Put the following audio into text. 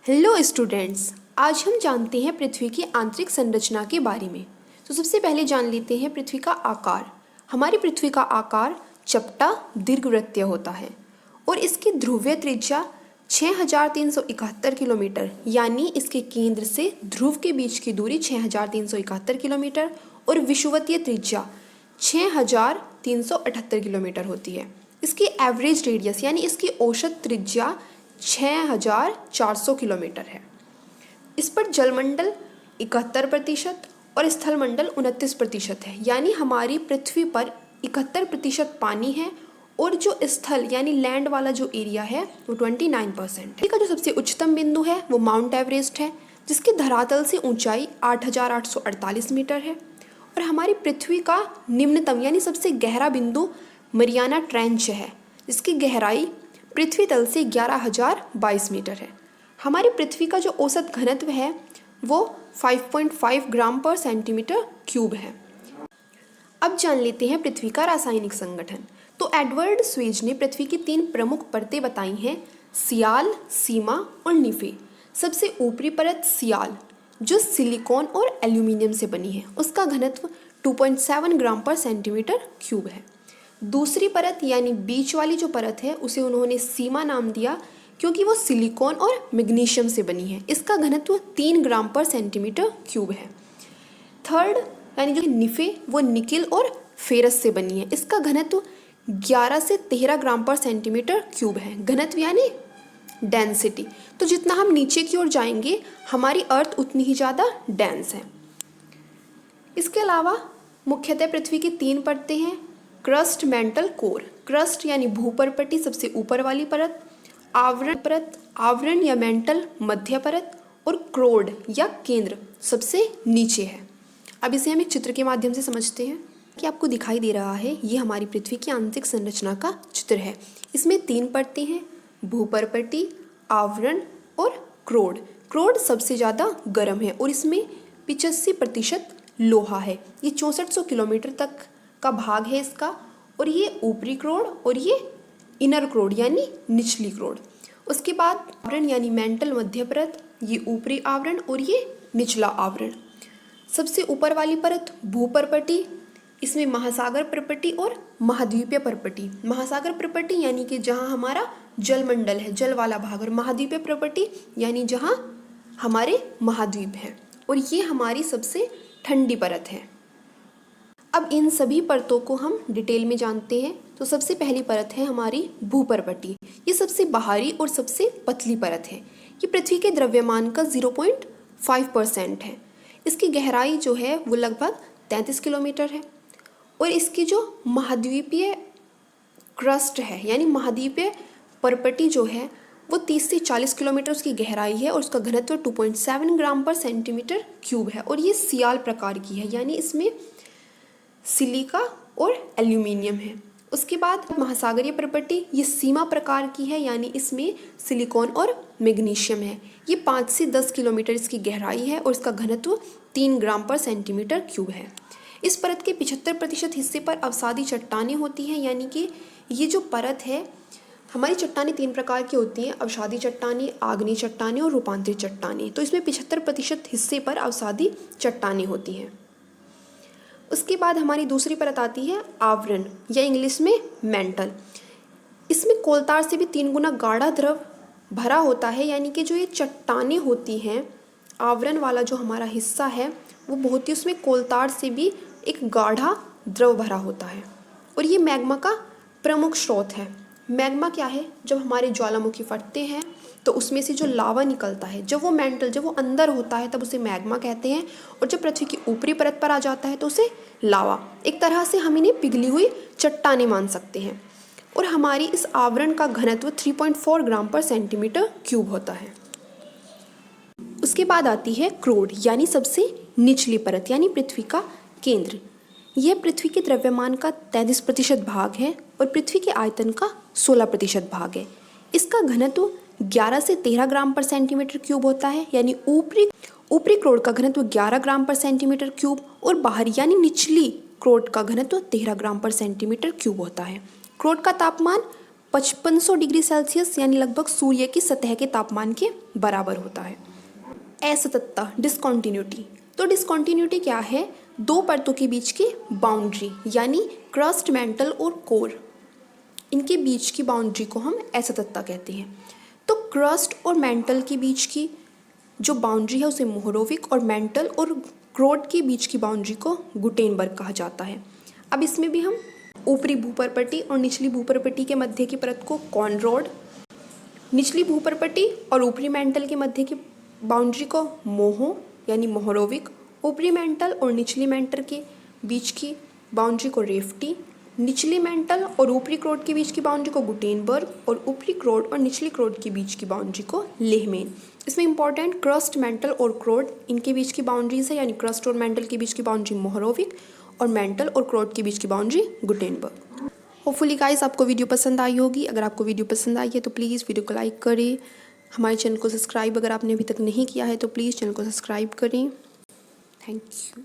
Hello students, आज हम जानते हैं पृथ्वी की आंतरिक संरचना के बारे में। तो सबसे पहले जान लेते हैं पृथ्वी का आकार। हमारी पृथ्वी का आकार चपटा दीर्घवृत्तीय होता है और इसकी ध्रुवीय त्रिज्या 6371 किलोमीटर यानी इसके केंद्र से ध्रुव के बीच की दूरी 6371 किलोमीटर और विषुवतीय त्रिज्या 6378 किलोमीटर होती है। इसकी एवरेज रेडियस यानी इसकी औसत त्रिज्या 6400 किलोमीटर है। इस पर जलमंडल 71% और स्थलमंडल 29% है, यानी हमारी पृथ्वी पर 71% पानी है और जो स्थल यानी लैंड वाला जो एरिया है वो 29% है। का जो सबसे उच्चतम बिंदु है वो माउंट एवरेस्ट है, जिसकी धरातल से ऊंचाई 8848 मीटर है। और हमारी पृथ्वी का निम्नतम यानी सबसे गहरा बिंदु मरियाना ट्रेंच है, जिसकी गहराई पृथ्वी तल से 11022 मीटर है। हमारी पृथ्वी का जो औसत घनत्व है वो 5.5 ग्राम पर सेंटीमीटर क्यूब है। अब जान लेते हैं पृथ्वी का रासायनिक संगठन। तो एडवर्ड स्वेज ने पृथ्वी की 3 प्रमुख परतें बताई हैं, सियाल, सीमा और निफे। सबसे ऊपरी परत सियाल जो सिलिकॉन और एल्यूमिनियम से बनी है, उसका घनत्व 2.7 ग्राम पर सेंटीमीटर क्यूब है। दूसरी परत यानी बीच वाली जो परत है उसे उन्होंने सीमा नाम दिया क्योंकि वो सिलिकॉन और मैग्नीशियम से बनी है। इसका घनत्व 3 ग्राम पर सेंटीमीटर क्यूब है। थर्ड यानी जो निफे वो निकिल और फेरस से बनी है। इसका घनत्व 11 से 13 ग्राम पर सेंटीमीटर क्यूब है। घनत्व यानी डेंसिटी। तो जितना हम नीचे की ओर जाएंगे हमारी अर्थ उतनी ही ज़्यादा डेंस है। इसके अलावा मुख्यतः पृथ्वी की 3 परतें हैं, क्रस्ट, मेंटल, कोर। क्रस्ट यानी भूपर्पटी सबसे ऊपर वाली परत, आवरण परत, आवरण या मेंटल मध्य परत और क्रोड या केंद्र सबसे नीचे है। अब इसे हम एक चित्र के माध्यम से समझते हैं कि आपको दिखाई दे रहा है ये हमारी पृथ्वी की आंतरिक संरचना का चित्र है। इसमें 3 परतें हैं, भूपर्पटी, आवरण और क्रोड। क्रोड सबसे ज़्यादा गर्म है और इसमें 85% लोहा है। ये 6400 किलोमीटर तक का भाग है इसका। और ये ऊपरी क्रोड और ये इनर क्रोड यानी निचली क्रोड। उसके बाद आवरण यानी मेंटल मध्य परत, ये ऊपरी आवरण और ये निचला आवरण। सबसे ऊपर वाली परत भूपर्पटी, इसमें महासागर पर्पटी और महाद्वीपीय पर्पटी। महासागर पर्पटी यानी कि जहाँ हमारा जलमंडल है, जल वाला भाग, और महाद्वीपीय पर्पटी यानी जहाँ हमारे महाद्वीप हैं। और ये हमारी सबसे ठंडी परत है। अब इन सभी परतों को हम डिटेल में जानते हैं। तो सबसे पहली परत है हमारी भूपर्पटी। ये सबसे बाहरी और सबसे पतली परत है। ये पृथ्वी के द्रव्यमान का 0.5% है। इसकी गहराई जो है वो लगभग 33 किलोमीटर है। और इसकी जो महाद्वीपीय क्रस्ट है यानी महाद्वीपीय पर्पटी जो है वो 30 से 40 किलोमीटर उसकी गहराई है और उसका घनत्व 2.7 ग्राम पर सेंटीमीटर क्यूब है। और ये सियाल प्रकार की है यानी इसमें सिलिका और एल्यूमिनियम है। उसके बाद महासागरीय पर्पटी, ये सीमा प्रकार की है यानी इसमें सिलिकॉन और मैग्नीशियम है। ये 5 से 10 किलोमीटर इसकी गहराई है और इसका घनत्व 3 ग्राम पर सेंटीमीटर क्यूब है। इस परत के 75% हिस्से पर अवसादी चट्टानें होती हैं, यानी कि ये जो परत है हमारी चट्टानें 3 प्रकार की होती हैं, अवसादी चट्टानें, आग्नेय चट्टानें और रूपांतरित चट्टानें। तो इसमें 75% हिस्से पर अवसादी चट्टानें होती हैं। उसके बाद हमारी दूसरी परत आती है आवरण या इंग्लिश में मेंटल। इसमें कोलतार से भी 3 गुना गाढ़ा द्रव भरा होता है, यानी कि जो ये चट्टानें होती हैं, आवरण वाला जो हमारा हिस्सा है वो बहुत ही, उसमें कोलतार से भी एक गाढ़ा द्रव भरा होता है। और ये मैग्मा का प्रमुख स्रोत है। मैग्मा क्या है? जब हमारे ज्वालामुखी फटते हैं तो उसमें से जो लावा निकलता है, जब वो मेंटल, जब वो अंदर होता है तब उसे मैग्मा कहते हैं। और जब पृथ्वी की ऊपरी परत पर आ जाता है तो उसे लावा। एक तरह से हम इन्हें पिघली हुई चट्टानें मान सकते हैं। और हमारी इस आवरण का घनत्व 3.4 ग्राम पर सेंटीमीटर क्यूब होता है। उसके बाद आती है क्रोड यानी सबसे निचली परत यानी पृथ्वी का केंद्र। यह पृथ्वी के द्रव्यमान का 33% भाग है और पृथ्वी के आयतन का 16% भाग है। इसका घनत्व 11 से 13 ग्राम पर सेंटीमीटर क्यूब होता है, यानी ऊपरी क्रोड का घनत्व 11 ग्राम पर सेंटीमीटर क्यूब और बाहरी यानी निचली क्रोड का घनत्व 13 ग्राम पर सेंटीमीटर क्यूब होता है। क्रोड का तापमान 5500 डिग्री सेल्सियस यानी लगभग सूर्य की सतह के तापमान के बराबर होता है। असततता, डिसकॉन्टिन्यूटी। तो डिसकॉन्टिन्यूटी क्या है? दो परतों के बीच की बाउंड्री यानी क्रस्ट, मेंटल और कोर, इनके बीच की बाउंड्री को हम असततता कहते हैं। तो क्रस्ट और मेंटल के बीच की जो बाउंड्री है उसे मोहरोविक, और मेंटल और क्रोड के बीच की बाउंड्री को गुटेनबर्ग कहा जाता है। अब इसमें भी हम ऊपरी भूपर्पटी और निचली भूपर्पटी के मध्य की परत को कॉनरॉड, निचली भूपर्पटी और ऊपरी मेंटल के मध्य की बाउंड्री को मोहो यानी मोहरोविक, ऊपरी मेंटल और निचली मेंटल के बीच की बाउंड्री को रेफ्टी, निचली मेंटल और ऊपरी क्रोड के बीच की बाउंड्री को गुटेनबर्ग, और ऊपरी क्रोड और निचली क्रोड के बीच की बाउंड्री को लेहमेन। इसमें इंपॉर्टेंट क्रस्ट, मेंटल और क्रोड, इनके बीच की बाउंड्रीज है, यानी क्रस्ट और मेंटल के बीच की बाउंड्री मोहरोविक और मेंटल और क्रोड के बीच की बाउंड्री गुटेनबर्ग। होपफुली गाइस आपको वीडियो पसंद आई होगी। अगर आपको वीडियो पसंद आई है तो प्लीज़ वीडियो को लाइक करें, हमारे चैनल को सब्सक्राइब अगर आपने अभी तक नहीं किया है तो प्लीज़ चैनल को सब्सक्राइब करें। Thank you.